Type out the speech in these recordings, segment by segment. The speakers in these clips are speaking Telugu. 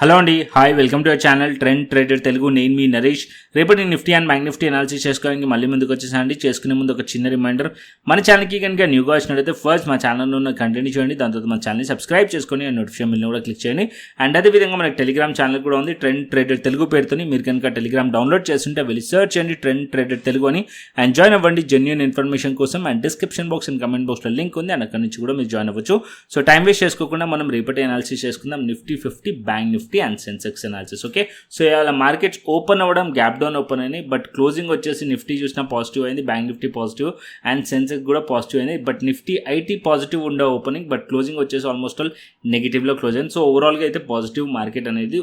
హలో అండి, hi, welcome to our channel trend trader Telugu. నేను మీ నరేష్. రేపటి Nifty and bank Nifty analysis చేసుకోవడానికి మళ్ళీ ముందుకు వచ్చేసానండి. చేసుకునే ముందు ఒక చిన్న రిమైండర్, మన ఛానల్కి కనుక న్యూగా వచ్చినట్లయితే ఫస్ట్ మా ఛానల్లో ఉన్న కంటెంట్ చూడండి, దాని తర్వాత మన ఛానల్ని సబ్స్క్రైబ్ చేసుకొని ఆ నోటిఫికేషన్ బిల్ని కూడా క్లిక్ చేయండి. అండ్ అదేవిధంగా మనకి టెలిగ్రామ్ ఛానల్ కూడా ఉంది, ట్రెండ్ ట్రేడర్ తెలుగు పేరుతోని. మీరు కనుక టెలిగ్రామ్ డౌన్లోడ్ చేస్తుంటే వెళ్ళి సర్చ్ చేయండి ట్రెండ్ ట్రేడర్ తెలుగు అని, అండ్ జాయిన్ అవ్వండి జెన్యూన్ ఇన్ఫర్మేషన్ కోసం. And description box and comment బాక్స్లో లింక్ ఉంది, అండ్ అక్కడి నుంచి కూడా మీరు జాయిన్ అవ్వచ్చు. సో టైం వేస్ట్ చేసుకోకుండా మనం రేపటి అనాలిసిస్ చేసుకుందాం, Nifty 50, bank Nifty and Sensex analysis. Okay, so ఇవాళ మార్కెట్స్ ఓపెన్ అవ్వడం గ్యాప్ డౌన్ ఓపెన్ అయినాయి, బట్ క్లోజింగ్ వచ్చేసి నిఫ్టీ చూసిన పాజిటివ్ అయింది, bank Nifty positive and Sensex కూడా పాజిటివ్ అయింది. బట్ నిఫ్టీ ఐటీ పాజిటివ్ ఉండే ఓపెనింగ్, బట్ క్లోజింగ్ వచ్చేసి ఆల్మోస్ట్ ఆల్ నెగిటివ్లో క్లోజ్ అయింది. సో ఓవరాల్గా అయితే పాజిటివ్ మార్కెట్ అనేది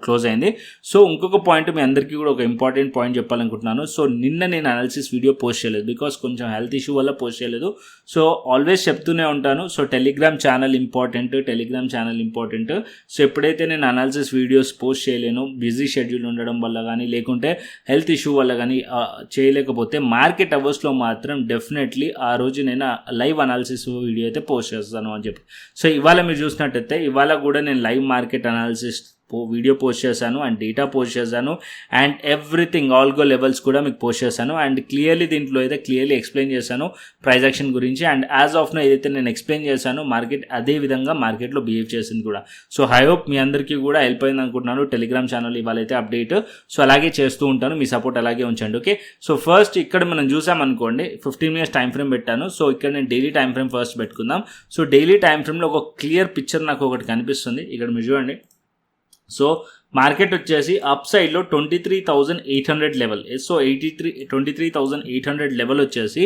క్లోజ్ అయింది. సో ఇంకొక పాయింట్ మీ అందరికీ కూడా ఒక ఇంపార్టెంట్ పాయింట్ చెప్పాలనుకుంటున్నాను. సో నిన్న నేను అనాలిసిస్ వీడియో పోస్ట్ చేయలేదు, బికాస్ కొంచెం హెల్త్ ఇష్యూ వల్ల పోస్ట్ చేయలేదు. సో ఆల్వేస్ చెప్తూనే ఉంటాను, so Telegram channel important. So ఎప్పుడైతే నేను అనాలిసిస్ వీడియోస్ పోస్ట్ చేయలేను, బిజీ షెడ్యూల్ ఉండడం వల్ల కానీ లేకుంటే హెల్త్ ఇష్యూ వల్ల కానీ చేయలేకపోతే మార్కెట్ అవర్స్లో మాత్రం డెఫినెట్లీ ఆ రోజు నేను లైవ్ అనాలిసిస్ వీడియో అయితే పోస్ట్ చేస్తాను అని చెప్పి. సో ఇవాళ మీరు చూసినట్టయితే ఇవాళ కూడా నేను live market analysis video post చేశాను, అండ్ డేటా పోస్ట్ చేశాను, అండ్ ఎవ్రీథింగ్ ఆల్గో లెవెల్స్ కూడా మీకు పోస్ట్ చేశాను. అండ్ దీంట్లో అయితే క్లియర్లీ ఎక్స్ప్లెయిన్ చేశాను ప్రైస్ యాక్షన్ గురించి. అండ్ యాజ్ ఆఫ్ నో ఏదైతే నేను ఎక్స్ప్లెయిన్ చేశాను, మార్కెట్ అదే విధంగా మార్కెట్లో బిహేవ్ చేసింది కూడా. సో ఐ హోప్ మీ అందరికీ కూడా హెల్ప్ అయింది అనుకుంటున్నాను. టెలిగ్రామ్ ఛానల్ ఇవాళైతే అప్డేట్, సో అలాగే చేస్తూ ఉంటాను, మీ సపోర్ట్ అలాగే ఉంచండి. ఓకే, సో ఫస్ట్ ఇక్కడ మనం చూసామనుకోండి 15 minutes టైం ఫ్రేమ్ పెట్టాను. సో ఇక్కడ నేను డైలీ టైం ఫ్రేమ్ ఫస్ట్ పెట్టుకుందాం. సో డైలీ టైం ఫ్రేమ్లో ఒక క్లియర్ పిక్చర్ నాకు ఒకటి కనిపిస్తుంది, ఇక్కడ మీరు చూడండి. సో మార్కెట్ వచ్చేసి అప్ సైడ్లో 23,800 లెవెల్, సో 23,800 లెవెల్ వచ్చేసి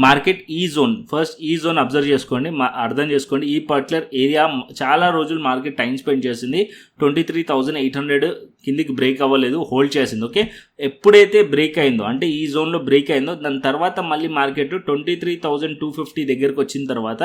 మార్కెట్ ఈ జోన్, ఫస్ట్ ఈ జోన్ అబ్జర్వ్ చేసుకోండి, అర్థం చేసుకోండి. ఈ పర్టికులర్ ఏరియా చాలా రోజులు మార్కెట్ టైం స్పెండ్ చేసింది, 23,800 కిందికి బ్రేక్ అవ్వలేదు, హోల్డ్ చేసింది. ఓకే, ఎప్పుడైతే బ్రేక్ అయిందో అంటే ఈ జోన్లో బ్రేక్ అయిందో దాని తర్వాత మళ్ళీ మార్కెట్ 23,250 దగ్గరకు వచ్చిన తర్వాత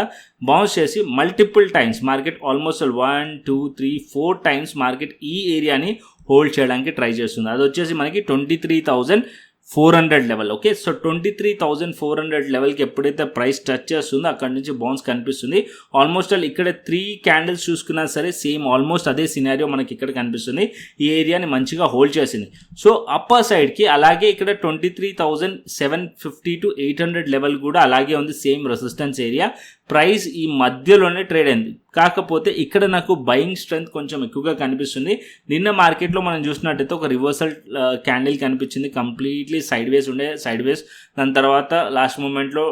బౌన్స్ చేసి multiple times market almost 1, 2, 3, 4 times market ఈ ఏరియాని హోల్డ్ చేయడానికి ట్రై చేస్తుంది. అది వచ్చేసి మనకి 23,400 లెవెల్. ఓకే, సో 23,400 లెవెల్కి ఎప్పుడైతే ప్రైస్ టచ్ చేస్తుందో అక్కడ నుంచి బౌన్స్ కనిపిస్తుంది. ఆల్మోస్ట్ ఆల్ ఇక్కడ 3 క్యాండిల్స్ చూసుకున్నా సరే సేమ్ ఆల్మోస్ట్ అదే సినారియో మనకి ఇక్కడ కనిపిస్తుంది. ఈ ఏరియాని మంచిగా హోల్డ్ చేసింది. సో అప్పర్ సైడ్కి అలాగే ఇక్కడ 23,750 to 800 లెవెల్ కూడా అలాగే ఉంది, సేమ్ రెసిస్టెన్స్ ఏరియా. ప్రైస్ ఈ మధ్యలోనే ట్రేడ్ అయింది, కాకపోతే ఇక్కడ నాకు బయింగ్ స్ట్రెంత్ కొంచెం ఎక్కువగా కనిపిస్తుంది. నిన్న మార్కెట్లో మనం చూసినట్టయితే ఒక రివర్సల్ క్యాండిల్ కనిపించింది, కంప్లీట్లీ సైడ్ వేస్ ఉండే, సైడ్ వేస్ దాని తర్వాత లాస్ట్ మూమెంట్లో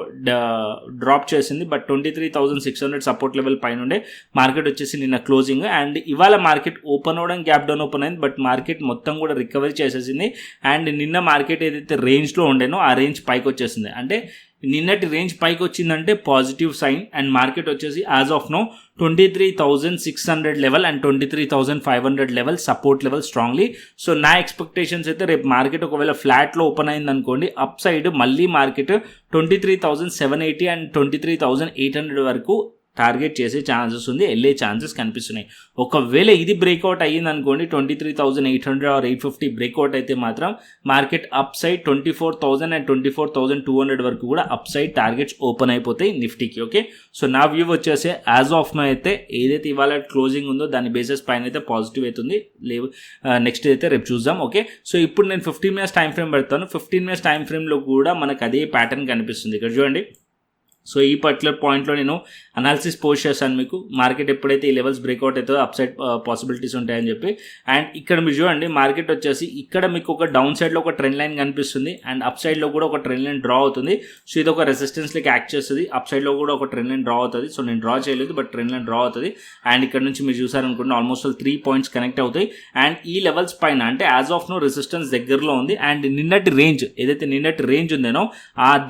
డ్రాప్ చేసింది. బట్ 23,600 సపోర్ట్ లెవెల్ పైన ఉండే మార్కెట్ వచ్చేసి నిన్న క్లోజింగ్. అండ్ ఇవాళ మార్కెట్ ఓపెన్ అవ్వడం గ్యాప్ డౌన్ ఓపెన్ అయింది, బట్ మార్కెట్ మొత్తం కూడా రికవరీ చేసేసింది. అండ్ నిన్న మార్కెట్ ఏదైతే రేంజ్లో ఉండేనో ఆ రేంజ్ పైకి వచ్చేసింది, అంటే నిన్నటి రేంజ్ పైకి వచ్చిందంటే పాజిటివ్ సైన్. అండ్ మార్కెట్ వచ్చేసి as of now 23,600 level and 23,500 level support level strongly. So నా ఎక్స్పెక్టేషన్స్ అయితే రేపు మార్కెట్ ఒకవేళ ఫ్లాట్లో ఓపెన్ అయింది అనుకోండి, అప్ సైడ్ మళ్ళీ మార్కెట్ 23,780 అండ్ 23,800 వరకు టార్గెట్ చేసే ఛాన్సెస్ ఉంది, వెళ్ళే ఛాన్సెస్ కనిపిస్తున్నాయి. ఒకవేళ ఇది బ్రేక్అవుట్ అయ్యింది అనుకోండి 23,800 or 850 బ్రేక్అవుట్ అయితే మాత్రం మార్కెట్ అప్ సైడ్ 24,000 అండ్ 24,200 వరకు కూడా అప్ సైడ్ టార్గెట్స్ ఓపెన్ అయిపోతాయి నిఫ్టీకి. ఓకే, సో నా వ్యూ వచ్చేసి యాజ్ ఆఫ్ నో అయితే ఏదైతే ఇవాళ క్లోజింగ్ ఉందో దాని బేసిస్ పైన అయితే పాజిటివ్ అవుతుంది, లేవు నెక్స్ట్ అయితే రేపు చూద్దాం. ఓకే, సో ఇప్పుడు నేను 15 minutes టైం ఫ్రేమ్ పెడతాను. 15 minutes టైం ఫ్రేమ్లో కూడా మనకు అదే ప్యాటర్న్ కనిపిస్తుంది, ఇక్కడ చూడండి. సో ఈ పర్టికులర్ పాయింట్లో నేను అనాలిసిస్ పోస్ట్ చేశాను మీకు, మార్కెట్ ఎప్పుడైతే ఈ లెవెల్స్ బ్రేక్అవుట్ అవుతుందో అప్ సైడ్ పాసిబిలిటీస్ ఉంటాయని చెప్పి. అండ్ ఇక్కడ మీరు చూడండి మార్కెట్ వచ్చేసి ఇక్కడ మీకు ఒక డౌన్ సైడ్లో ఒక ట్రెండ్ లైన్ కనిపిస్తుంది, అండ్ అప్ సైడ్లో కూడా ఒక ట్రెండ్ లైన్ డ్రా అవుతుంది. సో ఇది ఒక రెసిస్టెన్స్ లెక్క యాక్ట్ చేస్తుంది, అప్ సైడ్లో కూడా ఒక ట్రెండ్ లైన్ డ్రా అవుతుంది. సో నేను డ్రా చేయలేదు, బట్ ట్రెండ్ లైన్ డ్రా అవుతుంది. అండ్ ఇక్కడ నుంచి మీరు చూసారనుకుంటే ఆల్మోస్ట్ 3 points కనెక్ట్ అవుతాయి. అండ్ ఈ లెవెల్స్ పైన అంటే యాజ్ ఆఫ్ నో రెసిస్టెన్స్ దగ్గరలో ఉంది. అండ్ నిన్నటి రేంజ్ ఏదైతే నిన్నటి రేంజ్ ఉందేనో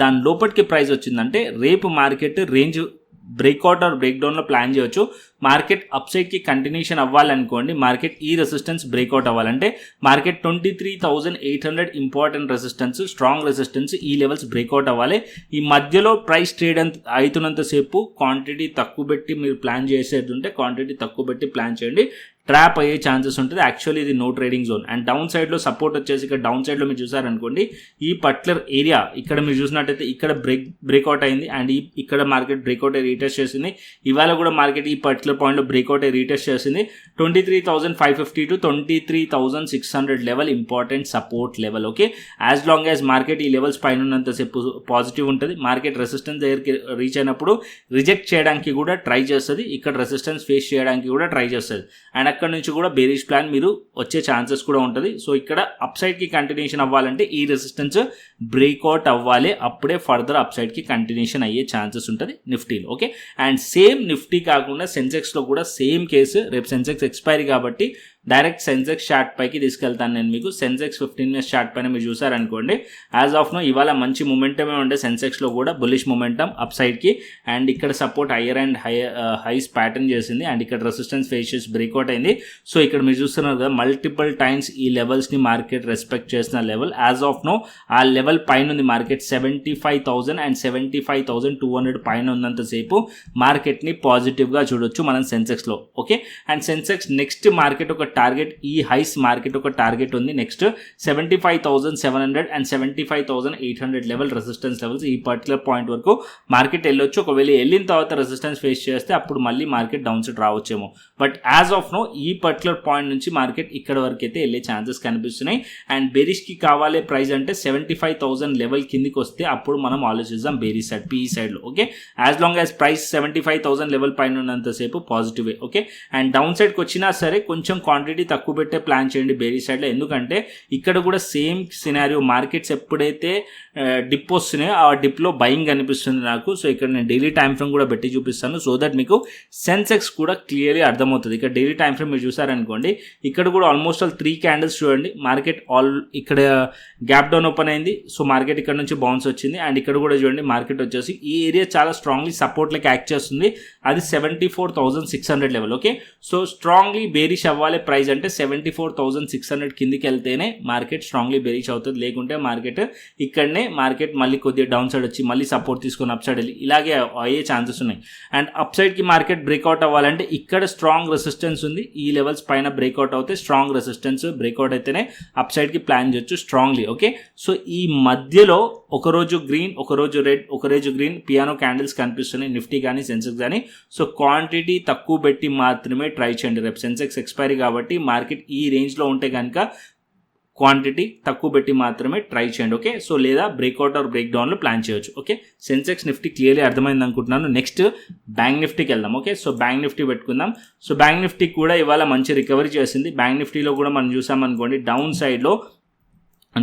దాని లోపలికి ప్రైస్ వచ్చిందంటే రేపు market range breakout or break డౌన్లో ప్లాన్ చేయొచ్చు. మార్కెట్ అప్ సైడ్కి కంటిన్యూషన్ అవ్వాలనుకోండి, మార్కెట్ ఈ రెసిస్టెన్స్ బ్రేక్అవుట్ అవ్వాలంటే market 23,800 important resistance, strong resistance, ఈ లెవెల్స్ బ్రేక్అవుట్ అవ్వాలి. ఈ మధ్యలో ప్రైస్ ట్రేడ్ అవుతున్నంతసేపు క్వాంటిటీ తక్కువ పెట్టి మీరు ప్లాన్ చేసేది ఉంటే క్వాంటిటీ తక్కువ పెట్టి ప్లాన్ చేయండి. ట్రాప్ అయ్యే ఛాన్సెస్ ఉంటుంది. యాక్చువల్లీ ఇది no trading zone. And down సైడ్లో సపోర్ట్ వచ్చేసి ఇక్కడ డౌన్ సైడ్లో మీరు చూసారనుకోండి, ఈ పర్టికులర్ ఏరియా ఇక్కడ మీరు చూసినట్టయితే ఇక్కడ బ్రేక్అవుట్ అయింది అండ్ ఇక్కడ మార్కెట్ బ్రేక్అవుట్ అయ్యి రీటెస్ట్ చేసింది. ఇవాళ కూడా మార్కెట్ ఈ పర్టికులర్ పాయింట్లో బ్రేక్అవుట్ అయ్యి రీటెస్ట్ చేసింది. 23,550 to 23,600 level important support level. Okay, as long as market ఈ లెవెల్స్ పైన ఉన్నంతసేపు పాజిటివ్ ఉంటుంది. మార్కెట్ రెసిస్టెన్స్ దగ్గరికి రీచ్ అయినప్పుడు రిజెక్ట్ చేయడానికి కూడా ట్రై చేస్తుంది, ఇక్కడ రెసిస్టెన్స్ ఫేస్ చేయడానికి కూడా ట్రై చేస్తుంది. అండ్ అక్కడ నుంచి కూడా బేరిష్ ప్లాన్ మీరు వచ్చే ఛాన్సెస్ కూడా ఉంటుంది. సో ఇక్కడ అప్ సైడ్కి కంటిన్యూషన్ అవ్వాలంటే ఈ రెసిస్టెన్స్ బ్రేక్అవుట్ అవ్వాలి, అప్పుడే ఫర్దర్ అప్ సైడ్కి కంటిన్యూషన్ అయ్యే ఛాన్సెస్ ఉంటుంది నిఫ్టీలో. ఓకే, అండ్ సేమ్ నిఫ్టీ కాకుండా సెన్సెక్స్లో కూడా సేమ్ కేసు. రేపు సెన్సెక్స్ ఎక్స్పైరీ కాబట్టి డైరెక్ట్ సెన్సెక్స్ చార్ట్ పైకి తీసుకెళ్తాను నేను మీకు. సెన్సెక్స్ 15 minutes చార్ట్ పైన మీరు చూసారనుకోండి, యాజ్ ఆఫ్ నో ఇవాళ మంచి మొమెంటమే ఉండే సెన్సెక్స్లో కూడా, బులిష్ మొమెంటం అప్ సైడ్కి. అండ్ ఇక్కడ support higher and highs pattern చేసింది అండ్ ఇక్కడ రెసిస్టెన్స్ ఫేస్ చేసి బ్రేక్అవుట్ అయింది. సో ఇక్కడ మీరు చూస్తున్నారు కదా, మల్టిపుల్ టైమ్స్ ఈ లెవెల్స్ని మార్కెట్ రెస్పెక్ట్ చేసిన లెవెల్. యాజ్ ఆఫ్ నో ఆ లెవెల్ పైన ఉంది మార్కెట్ 75,000 అండ్ 75,200 పైన ఉన్నంతసేపు మార్కెట్ని పాజిటివ్గా చూడొచ్చు మనం సెన్సెక్స్లో. Okay, and sensex next market ఒక టార్గెట్, ఈ హైస్ మార్కెట్ ఒక టార్గెట్ ఉంది. Next 75,700 and 75,800 level resistance levels. ఈ పర్టికులర్ పాయింట్ వరకు మార్కెట్ వెళ్ళొచ్చు. ఒకవేళ వెళ్ళిన తర్వాత రెసిస్టెన్స్ ఫేస్ చేస్తే అప్పుడు మళ్ళీ మార్కెట్ డౌన్ సైడ్ రావచ్చేమో. బట్ యాజ్ ఆఫ్ నో ఈ పర్టికులర్ పాయింట్ నుంచి మార్కెట్ ఇక్కడ వరకు అయితే వెళ్ళే ఛాన్సెస్ కనిపిస్తున్నాయి. అండ్ బేరిష్కి కావాలి ప్రైస్ అంటే 75,000 లెవెల్ కిందికి వస్తే అప్పుడు మనం ఆలోచిద్దాం బేరిష్ సైడ్, పీఈ సైడ్లో. Okay, as long as price 75,000 level పైన ఉన్నంతసేపు పాజిటివ్. ఓకే, అండ్ డౌన్ సైడ్కి వచ్చినా సరే కొంచెం క్వాంటిటీ తక్కువ పెట్టే ప్లాన్ చేయండి బేరిష్ సైడ్లో. ఎందుకంటే ఇక్కడ కూడా సేమ్ సినారియో, మార్కెట్స్ ఎప్పుడైతే డిప్ వస్తున్నాయో ఆ డిప్లో బయింగ్ కనిపిస్తుంది నాకు. సో ఇక్కడ నేను డైలీ టైం ఫ్రేమ్ కూడా పెట్టి చూపిస్తాను, సో దట్ మీకు సెన్సెక్స్ కూడా క్లియర్లీ అర్థమవుతుంది. ఇక్కడ డైలీ టైం ఫ్రేమ్ మీరు చూసారనుకోండి, ఇక్కడ కూడా ఆల్మోస్ట్ ఆల్ 3 క్యాండిల్స్ చూడండి. మార్కెట్ ఇక్కడ గ్యాప్ డౌన్ ఓపెన్ అయింది, సో మార్కెట్ ఇక్కడ నుంచి బౌన్స్ వచ్చింది. అండ్ ఇక్కడ కూడా చూడండి మార్కెట్ వచ్చేసి ఈ ఏరియా చాలా స్ట్రాంగ్లీ సపోర్ట్ లెక్క యాక్ట్ చేస్తుంది. అది 74,600 level. Okay, so strongly bearish అవ్వాలి ప్రైస్ అంటే 74,600 కిందికి వెళ్తేనే మార్కెట్ స్ట్రాంగ్లీ బేరిష్ అవుతుంది. లేకుంటే మార్కెట్ ఇక్కడనే మళ్ళీ కొద్దిగా డౌన్ సైడ్ వచ్చి మళ్ళీ సపోర్ట్ తీసుకొని అప్ సైడ్ వెళ్ళి ఇలాగే అయ్యే ఛాన్సెస్ ఉన్నాయి. అండ్ అప్ సైడ్కి మార్కెట్ బ్రేక్అవుట్ అవ్వాలంటే ఇక్కడ స్ట్రాంగ్ రెసిస్టెన్స్ ఉంది, ఈ లెవెల్స్ పైన బ్రేక్అవుట్ అవుతే స్ట్రాంగ్ రెసిస్టెన్స్ బ్రేక్అవుట్ అయితేనే అప్ సైడ్కి ప్లాన్ చేయొచ్చు స్ట్రాంగ్లీ. ఓకే, సో ఈ మధ్యలో ఒకరోజు గ్రీన్, ఒకరోజు రెడ్, ఒకరోజు గ్రీన్ పియానో క్యాండిల్స్ కనిపిస్తున్నాయి నిఫ్టీ కానీ సెన్సెక్స్ కానీ. సో క్వాంటిటీ తక్కువ పెట్టి మాత్రమే ట్రై చేయండి. రేపు సెన్సెక్స్ ఎక్స్పైరీ కాబట్టి మార్కెట్ ఈ రేంజ్లో ఉంటే కనుక క్వాంటిటీ తక్కువ పెట్టి మాత్రమే ట్రై చేయండి. ఓకే, సో లేదా బ్రేక్అవుట్ ఆర్ బ్రేక్ డౌన్లో ప్లాన్ చేయొచ్చు. ఓకే, సెన్సెక్స్ నిఫ్టీ క్లియర్లీ అర్థమైంది అనుకుంటున్నాను. నెక్స్ట్ బ్యాంక్ నిఫ్టీకి వెళ్దాం. ఓకే, సో బ్యాంక్ నిఫ్టీ పెట్టుకుందాం. సో బ్యాంక్ నిఫ్టీ కూడా ఇవాళ మంచి రికవరీ చేసింది. బ్యాంక్ నిఫ్టీలో కూడా మనం చూసామనుకోండి, డౌన్ సైడ్లో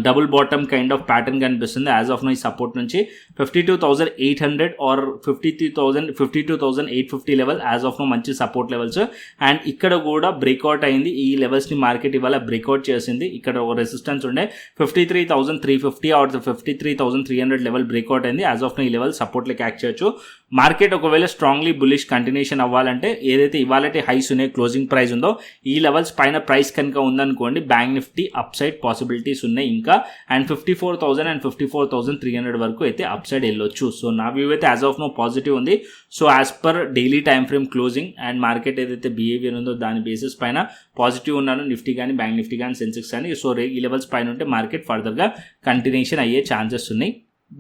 double bottom kind of pattern కనిపిస్తుంది. యాజ్ ఆఫ్ నో ఈ సపోర్ట్ నుంచి 52,800 or 52,850 level as of now మంచి సపోర్ట్ లెవెల్స్. అండ్ ఇక్కడ కూడా బ్రేక్అవుట్ అయింది, ఈ లెవెల్స్ని మార్కెట్ ఇవాళ బ్రేక్అవుట్ చేసింది. ఇక్కడ ఒక రెసిస్టెన్స్ ఉండే 53,350 ఆర్ 53,300 లెవెల్ బ్రేక్అవుట్ అయింది. యాజ్ ఆఫ్ నో ఈ లెవెల్ సపోర్ట్ లెక్క యాక్ట్ చేయొచ్చు. మార్కెట్ ఒకవేళ స్ట్రాంగ్లీ బులిష్ కంటిన్యూషన్ అవ్వాలంటే ఏదైతే ఇవాళ హైస్ ఉన్నాయి, క్లోజింగ్ ప్రైస్ ఉందో ఈ లెవెల్స్ పైన ప్రైస్ కనుక ఉందనుకోండి, bank Nifty up side possibilities ఉన్నాయి ఇంకా. అండ్ 54,000 అండ్ 54,300 వరకు అయితే అప్ సైడ్ వెళ్ళొచ్చు. సో నా వ్యూ అయితే యాజ్ ఆఫ్ నో పాజిటివ్ ఉంది. So as per daily time frame closing and market ఏదైతే బిహేవియర్ ఉందో దాని బేసిస్ పైన పాజిటివ్ ఉన్నాను, నిఫ్టీ కానీ బ్యాంక్ నిఫ్టీ కానీ సెన్సెక్స్ కానీ. సో ఈ లెవెల్స్ పైన ఉంటే మార్కెట్ ఫర్దర్గా కంటిన్యూషన్ అయ్యే ఛాన్సెస్ ఉన్నాయి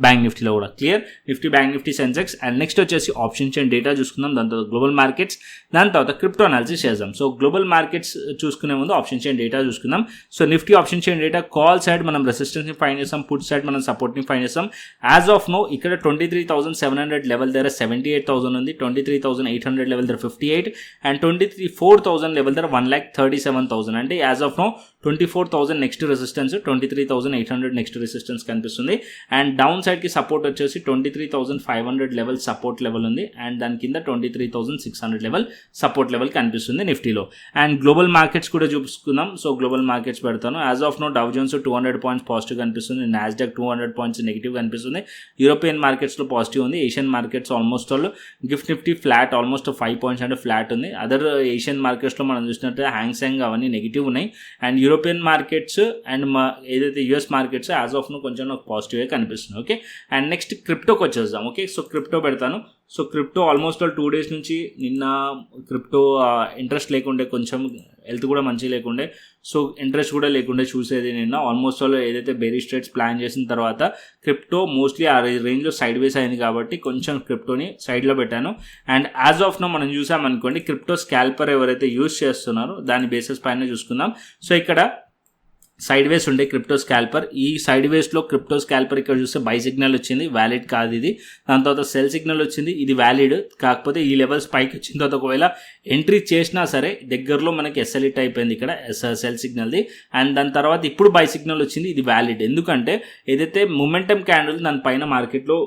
బ్యాంక్ నిఫ్టీలో కూడా. Clear, Nifty, bank Nifty, Sensex. And next వచ్చేసి ఆప్షన్ చైన్ డేటా చూసుకుందాం, దాని తర్వాత గ్లోబల్ మార్కెట్స్, దాని తర్వాత క్రిప్టో అనాలిసిస్ చేద్దాం. సో గ్లోబల్ మార్కెట్స్ చూసుకునే ముందు ఆప్షన్ చైన్ డేటా చూసుకుందాం. So Nifty option chain data call side మనం రెసిస్టెన్స్ని ఫైండ్ చేస్తాం, పుట్ సైడ్ మనం సపోర్ట్ని ఫైండ్ చేస్తాం. యాజ్ ఆఫ్ నో ఇక్కడ 23,700 లెవెల్ దగ్గర 78,000 ఉంది, 23,800 లెవెల్ దగ్గర 58 అండ్ 24,000 లెవెల్ దగ్గర 1,37,000. అంటే as of now 24,000 next resistance, 23,800 next resistance కనిపిస్తుంది. అండ్ డౌన్ సైడ్కి సపోర్ట్ వచ్చేసి 23,500 లెవెల్ సపోర్ట్ లెవెల్ ఉంది. అండ్ దాని కింద 23,600 లెవెల్ సపోర్ట్ లెవెల్ కనిపిస్తుంది నిఫ్టీలో. అండ్ గ్లోబల్ మార్కెట్స్ కూడా చూసుకుందాం. సో గ్లోబల్ మార్కెట్స్ పెడతాను. As of now Dow Jones 200 points positive కనిపిస్తుంది, నాస్డాక్ 200 పాయింట్స్ నెగిటివ్ కనిపిస్తుంది. యూరోపియన్ మార్కెట్స్లో పాజిటివ్ ఉంది. Asian markets almost all gift Nifty flat, almost 5 points అంటే ఫ్లాట్ ఉంది. అదర్ ఏషియన్ మార్కెట్స్లో మనం చూసినట్టు హ్యాంగ్ అవన్నీ నెగిటివ్ ఉన్నాయి. అండ్ యూరోపియన్ మార్కెట్స్ అండ్ ఏదైతే US markets as of now కొంచెం నాకు పాజిటివ్గా కనిపిస్తుంది. ఓకే, అండ్ నెక్స్ట్ క్రిప్టోకి వచ్చేద్దాం. ఓకే, సో క్రిప్టో పెడతాను. So crypto almost all 2 days నుంచి నిన్న క్రిప్టో ఇంట్రెస్ట్ లేకుండే కొంచెం హెల్త్ కూడా మంచిగా లేకుండే, సో ఇంట్రెస్ట్ కూడా లేకుండే చూసేది. నిన్న ఆల్మోస్ట్ ఆల్ ఏదైతే బేరీ ట్రేడ్స్ ప్లాన్ చేసిన తర్వాత క్రిప్టో మోస్ట్లీ ఆ రేంజ్లో సైడ్ వేస్ అయింది కాబట్టి కొంచెం క్రిప్టోని సైడ్లో పెట్టాను. అండ్ యాజ్ ఆఫ్ నో మనం చూసామనుకోండి, క్రిప్టో స్కాల్పర్ ఎవరైతే యూజ్ చేస్తున్నారో దాని బేసిస్ పైన చూసుకుందాం. సో ఇక్కడ సైడ్ వేస్ ఉండే క్రిప్టో స్కాల్పర్, ఈ సైడ్ వేస్లో క్రిప్టో స్కాల్పర్ ఇక్కడ చూస్తే బై సిగ్నల్ వచ్చింది, వ్యాలిడ్ కాదు ఇది. దాని తర్వాత సెల్ సిగ్నల్ వచ్చింది, ఇది వ్యాలిడ్. కాకపోతే ఈ లెవెల్స్ పైకి వచ్చిన తర్వాత ఒకవేళ ఎంట్రీ చేసినా సరే దగ్గరలో మనకి ఎస్ఎల్ హిట్ అయిపోయింది ఇక్కడ సెల్ సిగ్నల్ది. అండ్ దాని తర్వాత ఇప్పుడు బై సిగ్నల్ వచ్చింది, ఇది వ్యాలిడ్. ఎందుకంటే ఏదైతే మొమెంటమ్ క్యాండిల్ దాని పైన మార్కెట్లో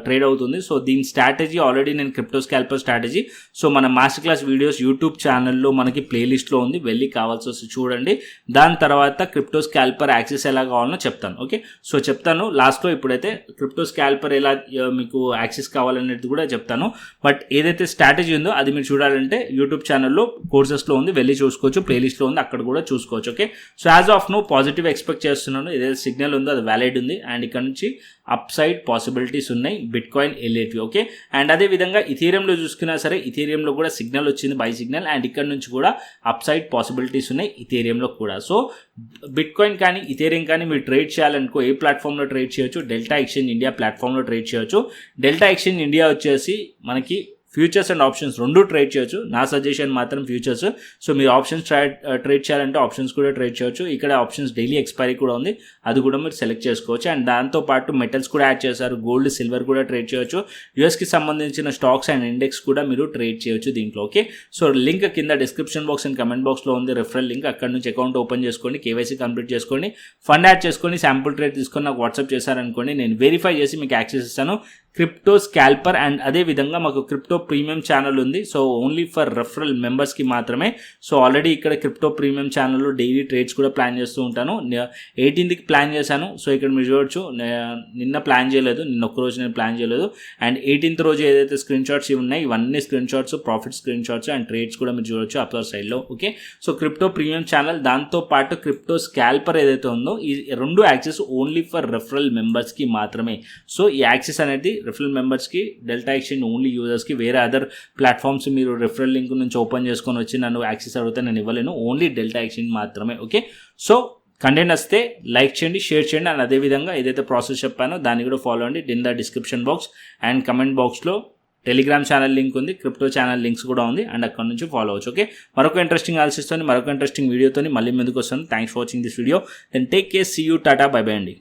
ట్రేడ్ అవుతుంది. సో దీని స్ట్రాటజీ ఆల్రెడీ నేను క్రిప్టో స్కాల్పర్ స్ట్రాటజీ సో మన మాస్టర్ క్లాస్ వీడియోస్ యూట్యూబ్ ఛానల్లో మనకి ప్లేలిస్ట్లో ఉంది, వెళ్ళి కావాల్సి వస్తే చూడండి. దాని తర్వాత క్రిప్టో స్కాల్పర్ యాక్సెస్ ఎలా కావాలనో చెప్తాను. ఓకే, సో చెప్తాను లాస్ట్లో. ఇప్పుడైతే క్రిప్టో స్కాల్పర్ ఎలా మీకు యాక్సెస్ కావాలనేది కూడా చెప్తాను. బట్ ఏదైతే స్ట్రాటజీ ఉందో అది మీరు చూడాలంటే యూట్యూబ్ ఛానల్లో కోర్సెస్లో ఉంది, వెళ్ళి చూసుకోవచ్చు, ప్లేలిస్ట్లో ఉంది, అక్కడ కూడా చూసుకోవచ్చు. Okay, so as of now positive expect చేస్తున్నాను. ఏదైతే సిగ్నల్ ఉందో అది వ్యాలిడ్ ఉంది అండ్ ఇక్కడ నుంచి అప్ సైడ్ పాసిబిలిటీస్ ఉన్నాయి bit coin LAT. Okay, and అదేవిధంగా ఇథీరియంలో చూసుకున్నా సరే ఇథీరియంలో కూడా సిగ్నల్ వచ్చింది, బై సిగ్నల్, అండ్ ఇక్కడ నుంచి కూడా అప్ సైడ్ పాసిబిలిటీస్ ఉన్నాయి ఇథీరియంలో కూడా. సో బిట్ కాయిన్ కానీ ఇథీరియం కానీ మీరు ట్రేడ్ చేయాలనుకో ఏ ప్లాట్ఫామ్లో ట్రేడ్ చేయొచ్చు? డెల్టా ఎక్స్చేంజ్ ఇండియా ప్లాట్ఫామ్లో ట్రేడ్ చేయొచ్చు. డెల్టా ఎక్స్చేంజ్ ఇండియా వచ్చేసి మనకి ఫ్యూచర్స్ అండ్ ఆప్షన్స్ రెండు ట్రేడ్ చేయొచ్చు. నా సజెషన్ మాత్రం ఫ్యూచర్స్. సో మీరు ఆప్షన్స్ ట్రేడ్ చేయాలంటే ఆప్షన్స్ కూడా ట్రేడ్ చేయొచ్చు. ఇక్కడ ఆప్షన్స్ డైలీ ఎక్స్పైరీ కూడా ఉంది, అది కూడా మీరు సెలెక్ట్ చేసుకోవచ్చు. అండ్ దాంతోపాటు మెటల్స్ కూడా యాడ్ చేశారు, గోల్డ్ సిల్వర్ కూడా ట్రేడ్ చేయొచ్చు. యూఎస్కి సంబంధించిన స్టాక్స్ అండ్ ఇండెక్స్ కూడా మీరు ట్రేడ్ చేయొచ్చు దీంట్లో. ఓకే, సో లింక్ కింద డిస్క్రిప్షన్ బాక్స్ అండ్ కమెంట్ బాక్స్లో ఉంది, రెఫరల్ లింక్. అక్కడ నుంచి అకౌంట్ ఓపెన్ చేసుకోండి, కేవైసీ కంప్లీట్ చేసుకోండి, ఫండ్ యాడ్ చేసుకొని శాంపుల్ ట్రేడ్ తీసుకొని నాకు వాట్సాప్ చేశారనుకోండి, నేను వెరిఫై చేసి మీకు యాక్సెస్ ఇస్తాను క్రిప్టో స్కాల్పర్. అండ్ అదేవిధంగా మాకు క్రిప్టో ప్రీమియం ఛానల్ ఉంది, సో ఓన్లీ ఫర్ రెఫరల్ మెంబర్స్కి మాత్రమే. సో ఆల్రెడీ ఇక్కడ క్రిప్టో ప్రీమియం ఛానల్లో డైలీ ట్రేడ్స్ కూడా ప్లాన్ చేస్తూ ఉంటాను. 18th ప్లాన్ చేశాను. సో ఇక్కడ మీరు చూడొచ్చు, నిన్న ప్లాన్ చేయలేదు, నిన్న ఒక్కరోజు నేను ప్లాన్ చేయలేదు. అండ్ 18th రోజు ఏదైతే స్క్రీన్ షాట్స్ ఉన్నాయి ఇవన్నీ screen shots, profit screen shots and trades కూడా మీరు చూడొచ్చు అప్పర్ సైడ్లో. Okay, so crypto premium channel, దాంతోపాటు క్రిప్టో స్కాల్పర్ ఏదైతే ఉందో ఈ రెండు యాక్సెస్ ఓన్లీ ఫర్ రెఫరల్ మెంబర్స్కి మాత్రమే. సో ఈ యాక్సెస్ అనేది రెఫరల్ మెంబర్స్కి, డెల్టా ఎక్స్చేంజ్ ఓన్లీ యూజర్స్కి. వేరే అదర్ ప్లాట్ఫామ్స్ మీరు రెఫరల్ లింక్ నుంచి ఓపెన్ చేసుకొని వచ్చి నన్ను యాక్సెస్ అడిగితే నేను ఇవ్వలేను, ఓన్లీ డెల్టా ఎక్స్చేంజ్ మాత్రమే. ఓకే, సో కంటెంట్ వస్తే లైక్ చేయండి, షేర్ చేయండి. అండ్ అదేవిధంగా ఏదైతే ప్రాసెస్ చెప్పానో దాన్ని కూడా ఫాలో అండి. In the description box and comment బాక్స్లో టెలిగ్రామ్ ఛానల్ లింక్ ఉంది, క్రిప్టో ఛానల్ లింక్స్ కూడా ఉంది, అండ్ అక్కడ నుంచి ఫాలో అవచ్చు. ఓకే, మరొక ఇంట్రెస్టింగ్ ఆల్సిస్తోని మరొక ఇంట్రెస్టింగ్ వీడియోతో మళ్ళీ ముందుకు వస్తాను. Thanks for watching this video. Then take care, see you, tata, bye bye అండి.